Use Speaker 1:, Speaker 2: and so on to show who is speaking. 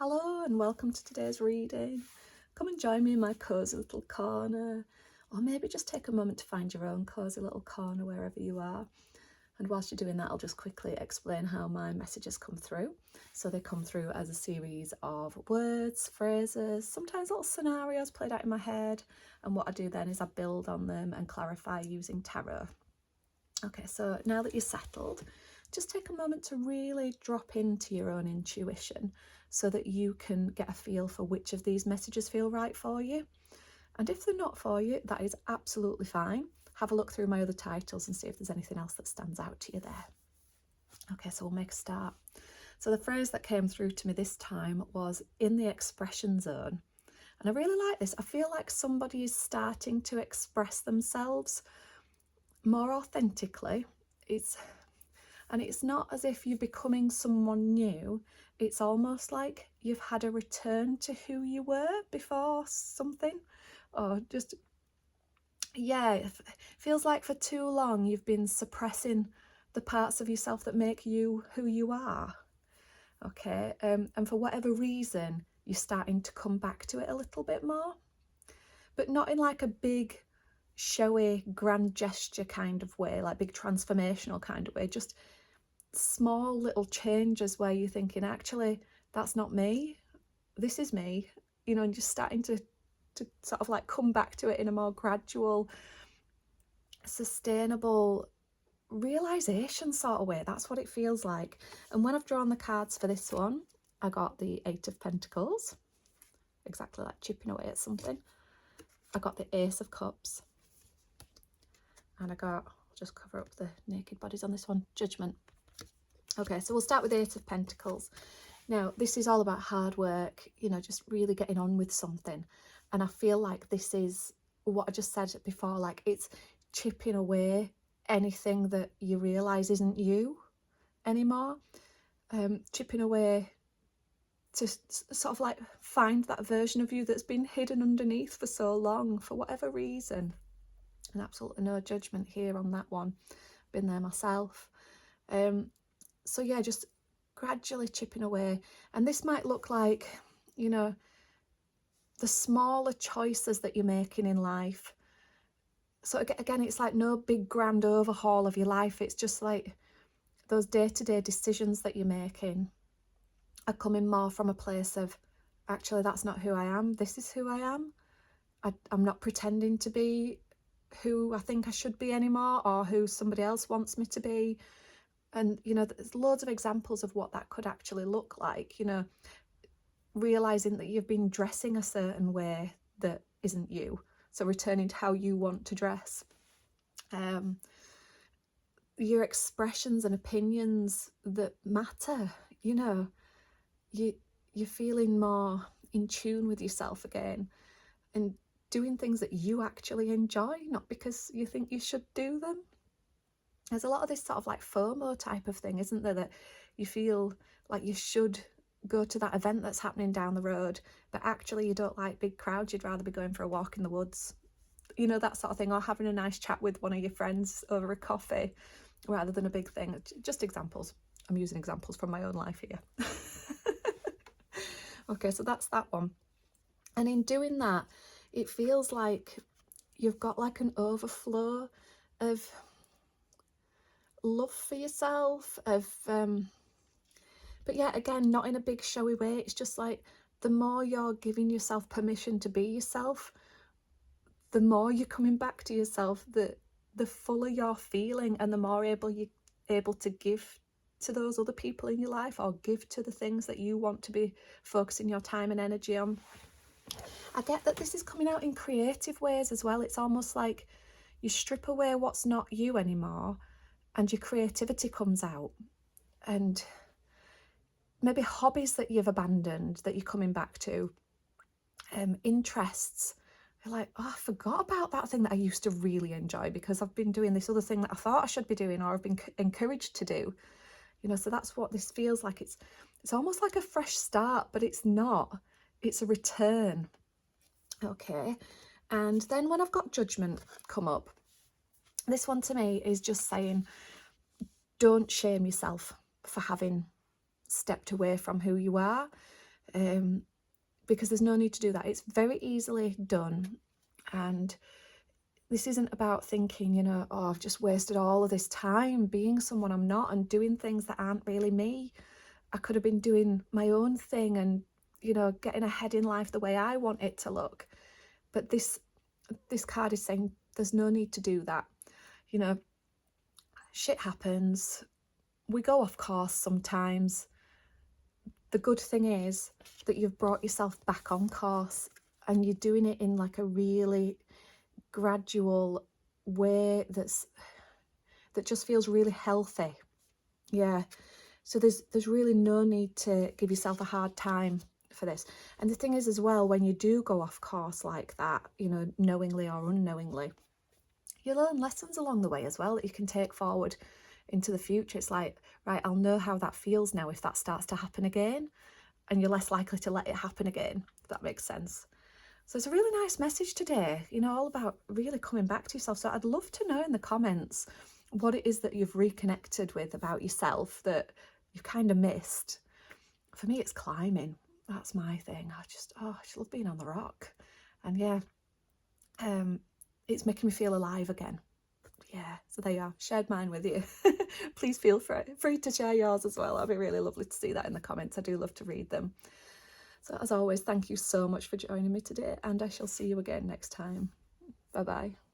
Speaker 1: Hello and welcome to today's reading. Come and join me in my cosy little corner, or maybe just take a moment to find your own cosy little corner wherever you are. And whilst you're doing that, I'll just quickly explain how my messages come through. So they come through as a series of words, phrases, sometimes little scenarios played out in my head. And what I do then is I build on them and clarify using tarot. Okay, so now that you're settled, just take a moment to really drop into your own intuition so that you can get a feel for which of these messages feel right for you. And if they're not for you, that is absolutely fine. Have a look through my other titles and see if there's anything else that stands out to you there. Okay, so we'll make a start. So the phrase that came through to me this time was in the expression zone. And I really like this. I feel like somebody is starting to express themselves more authentically. It's not as if you're becoming someone new. It's almost like you've had a return to who you were before something, or just, yeah, it feels like for too long you've been suppressing the parts of yourself that make you who you are. Okay, and for whatever reason, you're starting to come back to it a little bit more, but not in like a big, showy, grand gesture kind of way, like big transformational kind of way, just small little changes where you're thinking, actually, that's not me, this is me, and just starting to sort of like come back to it in a more gradual, sustainable realization sort of way. That's what it feels like. And when I've drawn the cards for this one, I got the Eight of Pentacles, exactly like chipping away at something. I got the Ace of Cups, and I got, I'll just cover up the naked bodies on this one, Judgment. Okay, so we'll start with the Eight of Pentacles. Now, this is all about hard work, just really getting on with something. And I feel like this is what I just said before, like it's chipping away anything that you realise isn't you anymore. Chipping away to sort of like find that version of you that's been hidden underneath for so long, for whatever reason. And absolutely no judgment here on that one. Been there myself. So yeah, just gradually chipping away. And this might look like, the smaller choices that you're making in life. So again, it's like no big grand overhaul of your life. It's just like those day-to-day decisions that you're making are coming more from a place of, actually, that's not who I am. This is who I am. I'm not pretending to be who I think I should be anymore, or who somebody else wants me to be. And, there's loads of examples of what that could actually look like, realising that you've been dressing a certain way that isn't you. So returning to how you want to dress. Your expressions and opinions that matter, you're feeling more in tune with yourself again, and doing things that you actually enjoy, not because you think you should do them. There's a lot of this sort of like FOMO type of thing, isn't there, that you feel like you should go to that event that's happening down the road, but actually you don't like big crowds, you'd rather be going for a walk in the woods, that sort of thing, or having a nice chat with one of your friends over a coffee rather than a big thing. Just examples. I'm using examples from my own life here. Okay, so that's that one. And in doing that, it feels like you've got like an overflow of love for yourself, but yeah, again, not in a big showy way. It's just like the more you're giving yourself permission to be yourself, the more you're coming back to yourself, the fuller you're feeling, and the more you're able to give to those other people in your life, or give to the things that you want to be focusing your time and energy on. I get that this is coming out in creative ways as well. It's almost like you strip away what's not you anymore, and your creativity comes out. And maybe hobbies that you've abandoned that you're coming back to, interests. You're like, oh, I forgot about that thing that I used to really enjoy because I've been doing this other thing that I thought I should be doing, or I've been encouraged to do. So that's what this feels like. It's almost like a fresh start, but it's not. It's a return. Okay. And then when I've got Judgment come up, this one to me is just saying, don't shame yourself for having stepped away from who you are. because there's no need to do that. It's very easily done. And this isn't about thinking, you know, oh, I've just wasted all of this time being someone I'm not and doing things that aren't really me. I could have been doing my own thing and, you know, getting ahead in life the way I want it to look. But this card is saying there's no need to do that. You know, shit happens. We go off course sometimes. The good thing is that you've brought yourself back on course, and you're doing it in like a really gradual way that just feels really healthy. Yeah. So there's really no need to give yourself a hard time for this. And the thing is as well, when you do go off course like that, you know, knowingly or unknowingly, you learn lessons along the way as well that you can take forward into the future. It's like, right, I'll know how that feels now if that starts to happen again, and you're less likely to let it happen again, if that makes sense. So it's a really nice message today, you know, all about really coming back to yourself. So I'd love to know in the comments what it is that you've reconnected with about yourself that you've kind of missed. For me, it's climbing. That's my thing. I just love being on the rock. And yeah, it's making me feel alive again. Yeah, so there you are. Shared mine with you. Please feel free to share yours as well. That'd be really lovely to see that in the comments. I do love to read them. So as always, thank you so much for joining me today, and I shall see you again next time. Bye bye.